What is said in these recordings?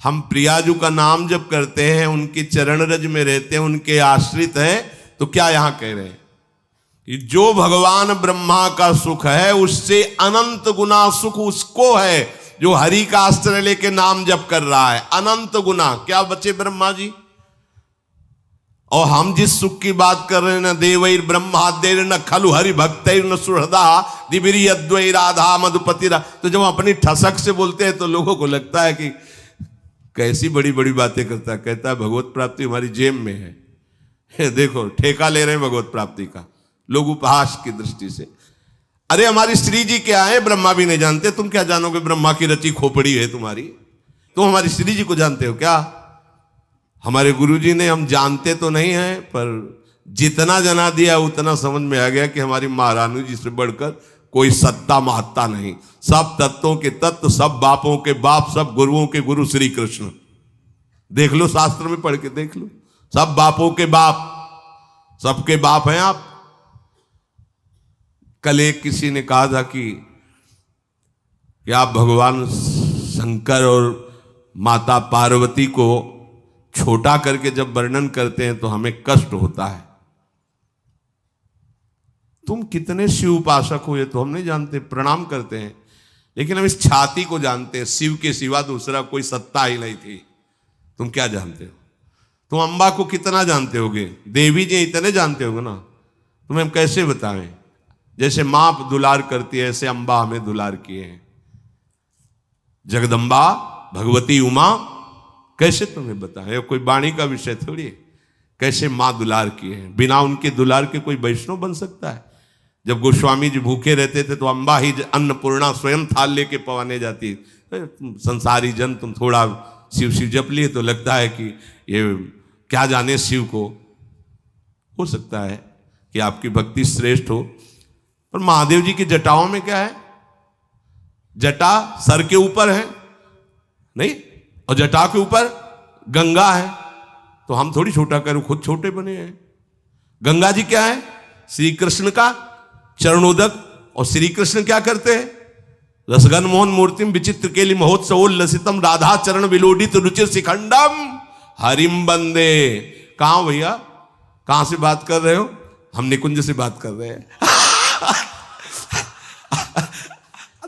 हम प्रियाजू का नाम जब करते हैं, उनके चरण रज में रहते हैं, उनके आश्रित हैं, तो क्या यहां कह रहे हैं कि जो भगवान ब्रह्मा का सुख है उससे अनंत गुना सुख उसको है जो हरि का आश्रय लेके नाम जप कर रहा है। अनंत गुना क्या बचे ब्रह्मा जी। और हम जिस सुख की बात कर रहे हैं, न देवैर ब्रह्मादेर न खलु हरि भक्तैर न सुहृदा दिबिरी अद्वै राधा मधुपति। तो जब अपनी ठसक से बोलते हैं तो लोगों को लगता है कि कैसी बड़ी बड़ी बातें करता है। कहता है भगवत प्राप्ति हमारी जेब में है। देखो ठेका ले रहे हैं भगवत प्राप्ति का लोग उपहास की दृष्टि से। अरे हमारी श्री जी क्या है ब्रह्मा भी नहीं जानते, तुम क्या जानोगे ब्रह्मा की रची खोपड़ी है तुम्हारी। तुम हमारी श्री जी को जानते हो क्या। हमारे गुरुजी ने, हम जानते तो नहीं हैं पर जितना जना दिया उतना समझ में आ गया कि हमारी महारानी जी से बढ़कर कोई सत्ता महत्ता नहीं। सब तत्वों के तत्व, सब बापों के बाप, सब गुरुओं के गुरु श्री कृष्ण। देख लो शास्त्र में पढ़ के देख लो, सब बापों के बाप, सबके बाप हैं आप। कल एक किसी ने कहा था कि आप भगवान शंकर और माता पार्वती को छोटा करके जब वर्णन करते हैं तो हमें कष्ट होता है। तुम कितने शिव उपासक हो ये तो हम नहीं जानते, प्रणाम करते हैं, लेकिन हम इस छाती को जानते हैं। शिव के सिवा दूसरा कोई सत्ता ही नहीं थी। तुम क्या जानते हो। तुम अम्बा को कितना जानते होगे, देवी जी इतने जानते होगे ना। तुम्हें हम कैसे बताएं। जैसे मां दुलार करती है ऐसे अम्बा हमें दुलार किए हैं। जगदम्बा भगवती उमा कैसे तुम्हें बताएं, कोई वाणी का विषय थोड़ी है। कैसे मां दुलार किए हैं, बिना उनके दुलार के कोई वैष्णव बन सकता है। जब गोस्वामी जी भूखे रहते थे तो अम्बा ही अन्नपूर्णा स्वयं थाल लेके पवाने जाती। संसारी जन तुम थोड़ा शिव शिव जप लिए तो लगता है कि ये क्या जाने शिव को। हो सकता है कि आपकी भक्ति श्रेष्ठ हो, पर महादेव जी की जटाओं में क्या है। जटा सर के ऊपर है नहीं, और जटा के ऊपर गंगा है। तो हम थोड़ी छोटा करें, खुद छोटे बने हैं। गंगा जी क्या है, श्री कृष्ण का चरणोदक। और श्री कृष्ण क्या करते हैं, रसगन मोहन मूर्तिम विचित्र केली महोत्सवोल्लसितम राधा चरण विलोडित रुचिर शिखंडम हरिम बंदे। कहां भैया, कहां से बात कर रहे हो। हम निकुंज से बात कर रहे हैं।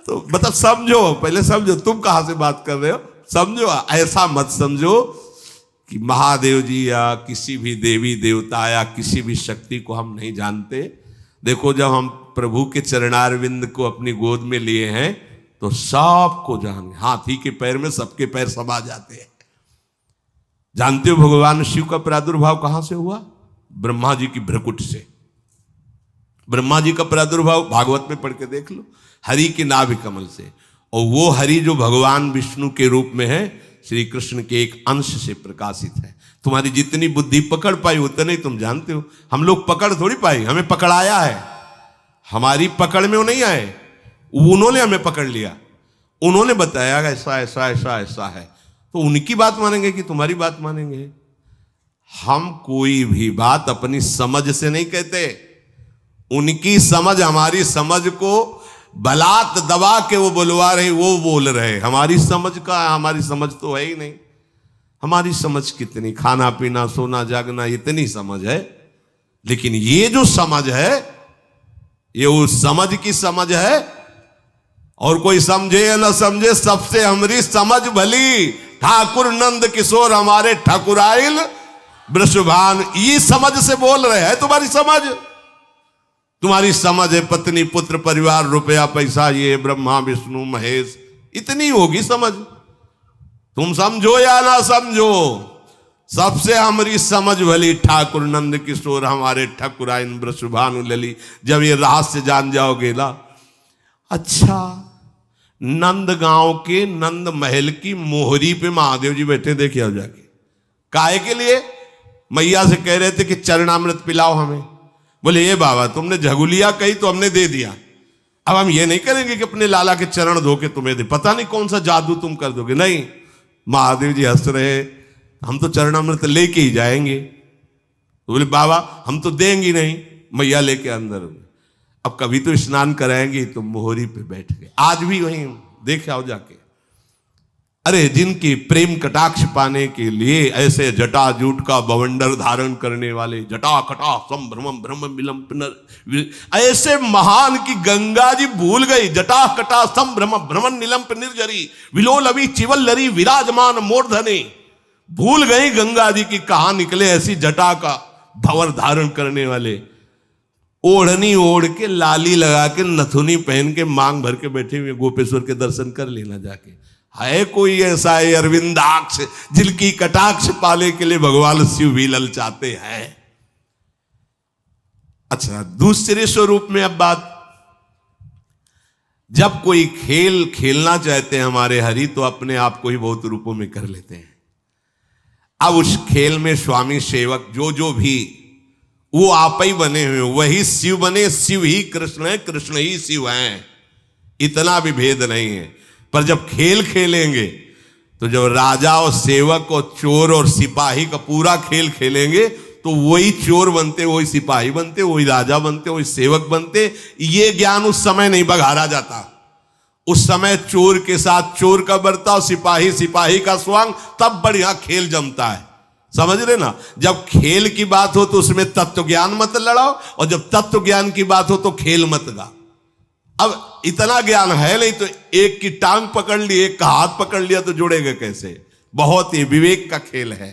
तो मतलब समझो, पहले समझो तुम कहां से बात कर रहे हो। समझो, ऐसा मत समझो कि महादेव जी या किसी भी देवी देवता या किसी भी शक्ति को हम नहीं जानते। देखो जब हम प्रभु के चरणारविंद को अपनी गोद में लिए हैं तो सबको जान, हाथी के पैर में सबके पैर समा जाते हैं। जानते हो भगवान शिव का प्रादुर्भाव कहां से हुआ, ब्रह्मा जी की भ्रकुट से। ब्रह्मा जी का प्रादुर्भाव भागवत में पढ़ के देख लो, हरि के नाभि कमल से। और वो हरि जो भगवान विष्णु के रूप में है, श्री कृष्ण के एक अंश से प्रकाशित है। तुम्हारी जितनी बुद्धि पकड़ पाई उतने ही तुम जानते हो। हम लोग पकड़ थोड़ी पाई, हमें पकड़ाया है। हमारी पकड़ में वो नहीं आए, उन्होंने हमें पकड़ लिया। उन्होंने बताया ऐसा ऐसा ऐसा ऐसा है, तो उनकी बात मानेंगे कि तुम्हारी बात मानेंगे। हम कोई भी बात अपनी समझ से नहीं कहते। उनकी समझ हमारी समझ को बलात् दबा के वो बुलवा रहे, वो बोल रहे। हमारी समझ का, हमारी समझ तो है ही नहीं। हमारी समझ कितनी, खाना पीना सोना जागना इतनी समझ है, लेकिन ये जो समझ है ये उस समझ की समझ है। और कोई समझे या न समझे, सबसे हमारी समझ भली। ठाकुर नंद किशोर हमारे ठाकुराइल वृषभान, ये समझ से बोल रहे हैं। तुम्हारी समझ, तुम्हारी समझ है पत्नी पुत्र परिवार रुपया पैसा, ये ब्रह्मा विष्णु महेश, इतनी होगी समझ। तुम समझो या ना समझो, सबसे हमारी समझ भली ठाकुर नंद किशोर हमारे ठाकुराइन वृषभानु लली। जब ये रहस्य जान जाओगे ना, अच्छा नंद गांव के नंद महल की मोहरी पे महादेव जी बैठे, देखिए आओ जाके। काहे के लिए, मैया से कह रहे थे कि चरणामृत पिलाओ हमें। बोले ये बाबा तुमने झगुलिया कही तो हमने दे दिया, अब हम ये नहीं करेंगे कि अपने लाला के चरण धो के तुम्हें दे, पता नहीं कौन सा जादू तुम कर दोगे। नहीं, महादेव जी हंस रहे, हम तो चरणामृत लेके ही जाएंगे। तो बोले बाबा हम तो देंगे नहीं। मैया लेके अंदर, अब कभी तो स्नान कराएंगे। तो मोहरी पे बैठ गए, आज भी वहीं देख आओ जाके। अरे जिनकी प्रेम कटाक्ष पाने के लिए ऐसे जटाजूट का बवंडर धारण करने वाले, जटा कटा संभ्रमम ब्रह्म मिलम पुनर, ऐसे महान की गंगा जी भूल गई। जटा कटा संभ्रम भ्रमण निलंप निर्जरी विलोलवी चिवल्लरी विराजमान मूर्धने, भूल गई गंगा जी की कहां निकले ऐसी जटा का भंवर धारण करने वाले। ओढ़नी ओढ़ के, लाली लगा के, नथुनी पहन के, मांग भर के बैठे हुए गोपेश्वर के दर्शन कर लेना जाके। है कोई ऐसा है अरविंदाक्ष जिनकी कटाक्ष पाने के लिए भगवान शिव भी ललचाते हैं। अच्छा, दूसरे स्वरूप में अब बात, जब कोई खेल खेलना चाहते हैं हमारे हरि तो अपने आप को ही बहुत रूपों में कर लेते हैं। अब उस खेल में स्वामी सेवक जो भी वो आप ही बने हुए, वही शिव बने, शिव ही कृष्ण है, कृष्ण ही शिव हैं, इतना भी भेद नहीं है। पर जब खेल खेलेंगे तो जब राजा और सेवक और चोर और सिपाही का पूरा खेल खेलेंगे तो वही चोर बनते, वही सिपाही बनते, वही राजा बनते, वही सेवक बनते। ये ज्ञान उस समय नहीं बघारा जाता। उस समय चोर के साथ चोर का बर्ताव, सिपाही सिपाही का स्वांग, तब बढ़िया खेल जमता है। समझ रहे ना? जब खेल की बात हो तो उसमें तत्व ज्ञान मत लड़ाओ, और जब तत्व ज्ञान की बात हो तो खेल मत गा। अब इतना ज्ञान है नहीं तो एक की टांग पकड़ ली, एक का हाथ पकड़ लिया तो जुड़ेगा कैसे? बहुत ही विवेक का खेल है।